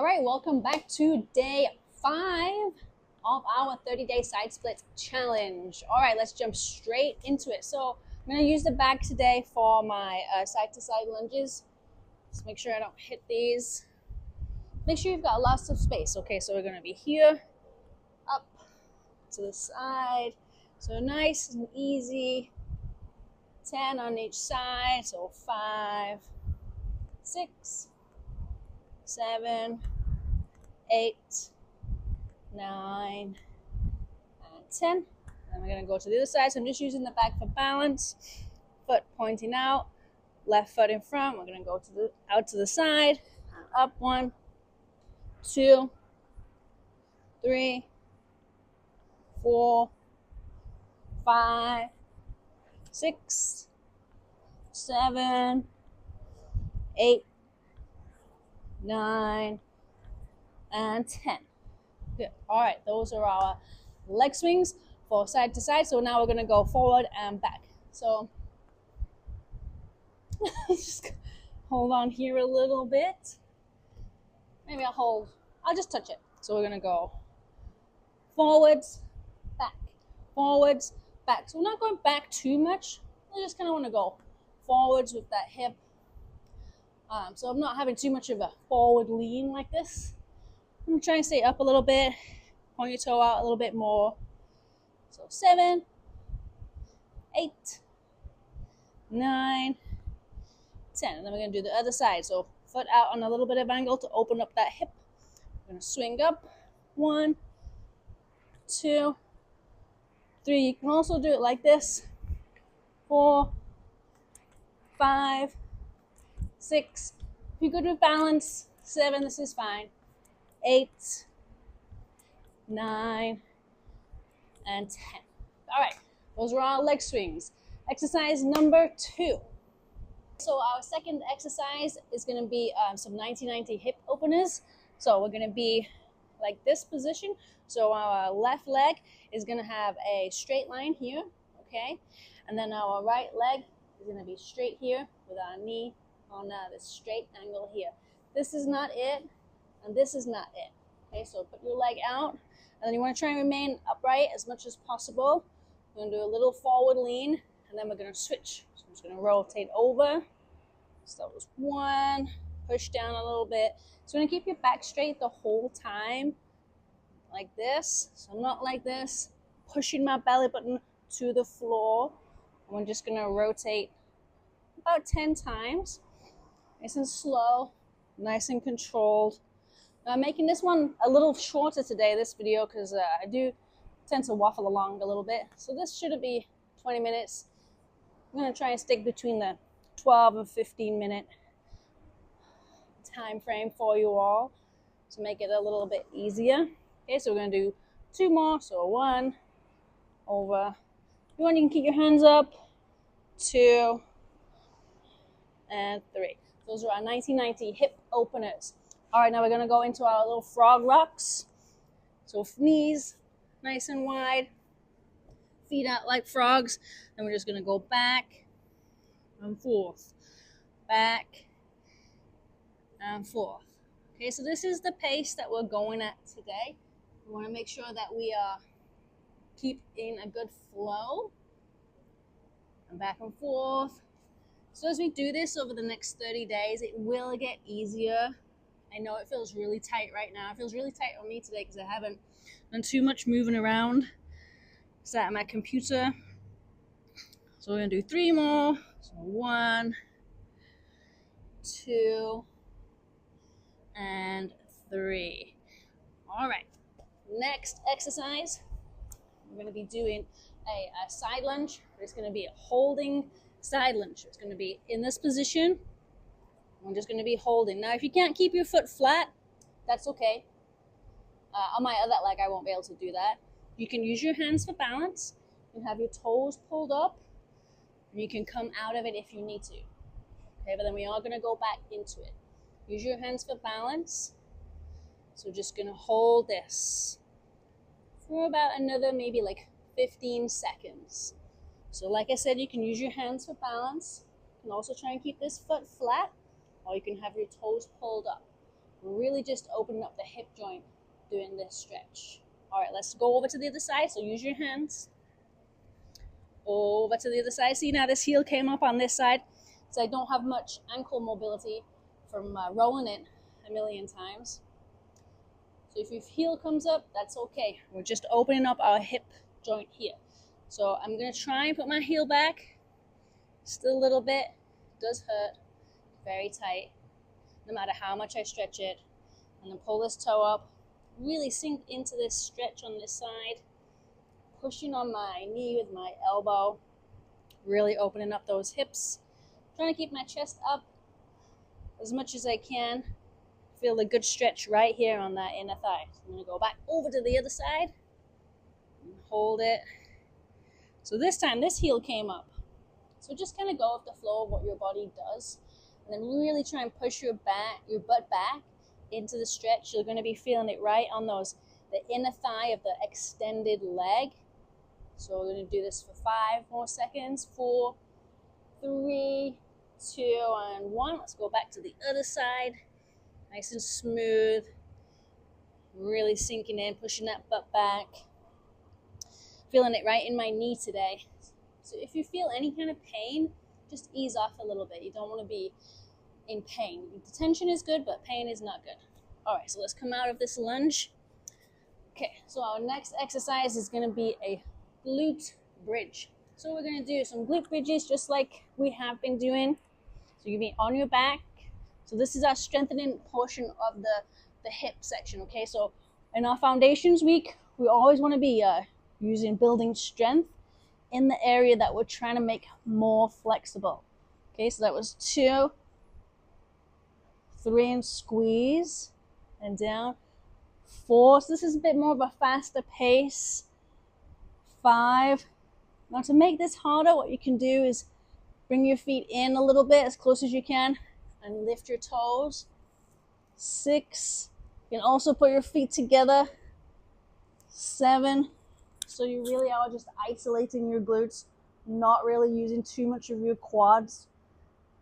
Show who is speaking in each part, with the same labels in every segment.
Speaker 1: All right, welcome back to day 5 of our 30-day side split challenge. All right, let's jump straight into it. So I'm going to use the bag today for my side-to-side lunges. Just make sure I don't hit these. Make sure you've got lots of space. Okay, so we're going to be here, up to the side. So nice and easy. 10 on each side. So 5, 6, 7, 8, 9, and 10. And we're going to go to the other side. So I'm just using the back for balance. Foot pointing out, left foot in front. We're going to go to out to the side, and up. 1, 2, 3, 4, 5, 6, 7, 8, 9, and 10. Good. All right, those are our leg swings for side to side. So now we're going to go forward and back. So just hold on here a little bit. Maybe I'll just touch it. So we're going to go forwards, back, forwards, back. So we're not going back too much. I just kind of want to go forwards with that hip. So I'm not having too much of a forward lean like this. I'm trying to stay up a little bit, point your toe out a little bit more. So 7, 8, 9, 10. And then we're going to do the other side. So foot out on a little bit of angle to open up that hip. We're going to swing up. 1, 2, 3. You can also do it like this. 4, 5, 6. If you're good with balance, 7. This is fine. 8, 9, and 10. All right, those are our leg swings. Exercise number 2. So our second exercise is going to be some 90-90 hip openers. So we're going to be like this position. So our left leg is going to have a straight line here, okay? And then our right leg is going to be straight here with our knee on this straight angle here. This is not it, and this is not it. Okay, so put your leg out, and then you want to try and remain upright as much as possible. We're going to do a little forward lean, and then we're going to switch. So I'm just going to rotate over. So that was 1, push down a little bit. So we're going to keep your back straight the whole time, like this. So I'm not like this, pushing my belly button to the floor. And we're just going to rotate about 10 times. Nice and slow, nice and controlled. Now I'm making this one a little shorter today, this video, because I do tend to waffle along a little bit. So this shouldn't be 20 minutes. I'm going to try and stick between the 12 and 15 minute time frame for you all to make it a little bit easier. Okay, so we're going to do 2 more. So 1, over. You can keep your hands up. 2, and 3. Those are our 90-90 hip openers. All right, now we're going to go into our little frog rocks. So knees nice and wide, feet out like frogs. Then we're just going to go back and forth, back and forth. Okay, so this is the pace that we're going at today. We want to make sure that we keep in a good flow, and back and forth. So as we do this over the next 30 days, it will get easier. I know it feels really tight right now. It feels really tight on me today because I haven't done too much moving around. Sat at my computer. So we're going to do 3 more. So 1, 2, and 3. All right. Next exercise, we're going to be doing a side lunge. It's going to be a holding side lunge. It's going to be in this position. I'm just going to be holding. Now, if you can't keep your foot flat, that's okay. On my other leg, I won't be able to do that. You can use your hands for balance. You can have your toes pulled up, and you can come out of it if you need to. Okay, but then we are going to go back into it. Use your hands for balance. So just going to hold this for about another maybe like 15 seconds. So like I said, you can use your hands for balance. You can also try and keep this foot flat, or you can have your toes pulled up. We're really just opening up the hip joint doing this stretch. All right, let's go over to the other side. So use your hands. Over to the other side. See, now this heel came up on this side, so I don't have much ankle mobility from rolling it a million times. So if your heel comes up, that's okay. We're just opening up our hip joint here. So I'm going to try and put my heel back. Still a little bit. It does hurt. Very tight. No matter how much I stretch it. And then pull this toe up. Really sink into this stretch on this side. Pushing on my knee with my elbow. Really opening up those hips. Trying to keep my chest up as much as I can. Feel a good stretch right here on that inner thigh. So I'm going to go back over to the other side. And hold it. So this time, this heel came up. So just kind of go with the flow of what your body does. And then really try and push your butt back into the stretch. You're going to be feeling it right on the inner thigh of the extended leg. So we're going to do this for 5 more seconds. 4, 3, 2, and 1. Let's go back to the other side. Nice and smooth. Really sinking in, pushing that butt back. Feeling it right in my knee today. So if you feel any kind of pain, just ease off a little bit. You don't want to be in pain. The tension is good, but pain is not good. All right, so let's come out of this lunge. Okay, so our next exercise is going to be a glute bridge. So we're going to do some glute bridges just like we have been doing. So you'll be on your back. So this is our strengthening portion of the hip section, okay? So in our foundations week, we always want to be building strength in the area that we're trying to make more flexible. Okay, so that was 2, 3, and squeeze, and down. 4, so this is a bit more of a faster pace. 5. Now to make this harder, what you can do is bring your feet in a little bit, as close as you can, and lift your toes. 6, you can also put your feet together. 7, so you really are just isolating your glutes, not really using too much of your quads.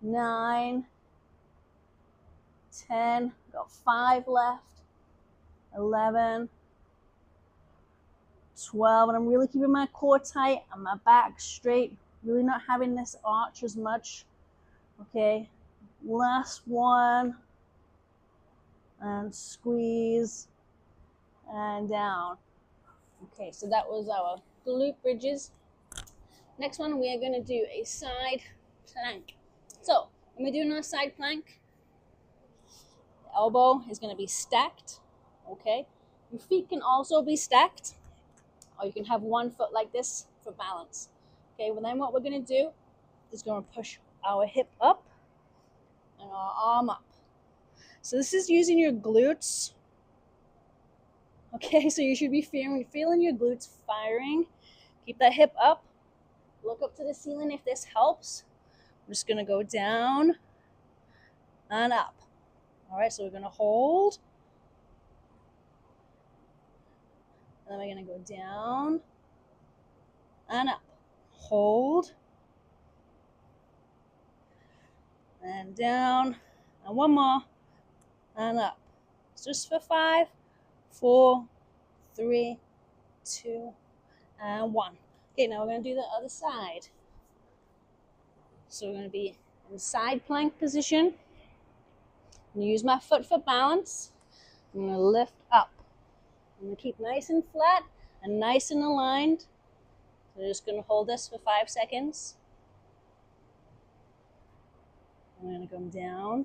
Speaker 1: 9, 10, got 5 left. 11, 12, and I'm really keeping my core tight and my back straight, really not having this arch as much. Okay, last one, and squeeze, and down. Okay, so that was our glute bridges. Next one, we are going to do a side plank. So when we're doing our side plank, the elbow is going to be stacked. Okay, your feet can also be stacked, or you can have one foot like this for balance. Okay, well then what we're going to do is going to push our hip up and our arm up. So this is using your glutes. Okay, so you should be feeling your glutes firing. Keep that hip up. Look up to the ceiling if this helps. I'm just going to go down and up. All right, so we're going to hold. And then we're going to go down and up. Hold. And down. And one more. And up. Just for 5, 4, 3, 2, and 1. Okay, now we're going to do the other side. So we're going to be in side plank position. I'm going to use my foot for balance. I'm going to lift up. I'm going to keep nice and flat and nice and aligned. So I'm just going to hold this for 5 seconds. I'm going to come down.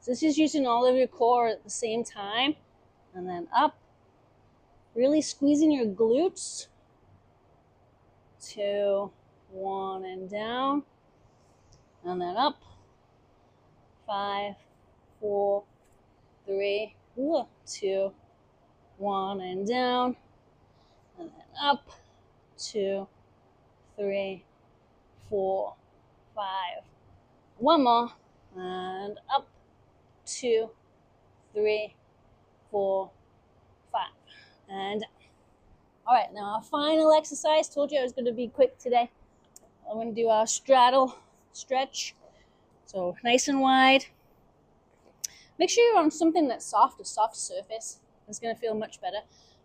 Speaker 1: So this is using all of your core at the same time. And then up. Really squeezing your glutes. 2, 1, and down. And then up. 5, 4, 3, 2, 1, and down. And then up. 2, 3, 4, 5. One more. And up. 2, 3, 4, 5. And down. All right, now our final exercise. Told you I was going to be quick today. I'm going to do our straddle stretch. So nice and wide. Make sure you're on something that's soft, a soft surface. It's going to feel much better.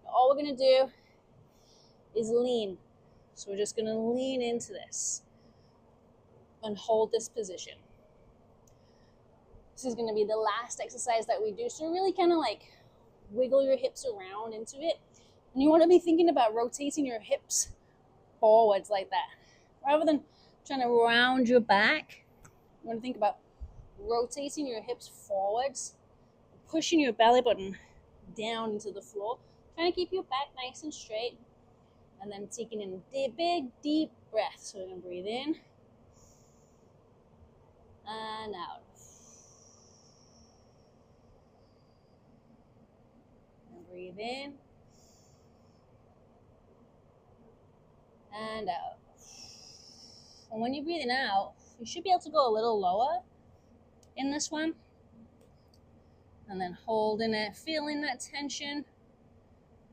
Speaker 1: All we're going to do is lean. So we're just going to lean into this and hold this position. This is going to be the last exercise that we do. So really kind of like wiggle your hips around into it. And you want to be thinking about rotating your hips forwards like that. Rather than trying to round your back, you want to think about rotating your hips forwards, pushing your belly button down into the floor, trying to keep your back nice and straight, and then taking in a big, deep breath. So we're going to breathe in and out. And breathe in and out. And when you're breathing out, you should be able to go a little lower in this one. And then holding it, feeling that tension,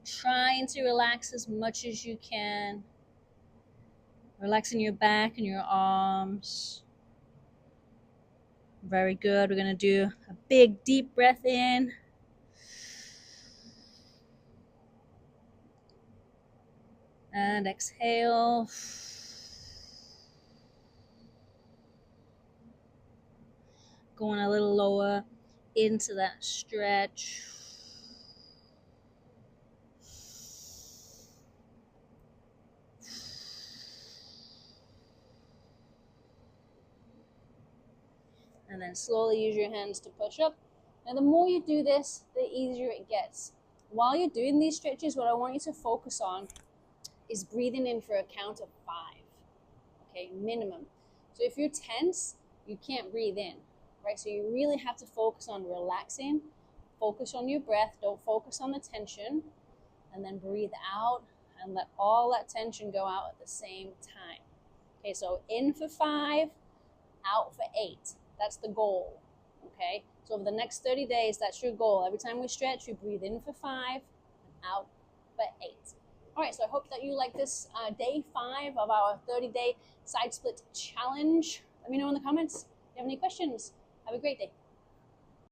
Speaker 1: trying to relax as much as you can. Relaxing your back and your arms. Very good. We're going to do a big, deep breath in. And exhale. Going a little lower into that stretch. And then slowly use your hands to push up. And the more you do this, the easier it gets. While you're doing these stretches, what I want you to focus on is breathing in for a count of 5. Okay, minimum. So if you're tense, you can't breathe in, right? So you really have to focus on relaxing, focus on your breath, don't focus on the tension, and then breathe out and let all that tension go out at the same time. Okay, so in for 5, out for 8. That's the goal, okay? So over the next 30 days, that's your goal. Every time we stretch, we breathe in for 5 and out for 8. All right, so I hope that you like this day 5 of our 30-day side split challenge. Let me know in the comments if you have any questions. Have a great day.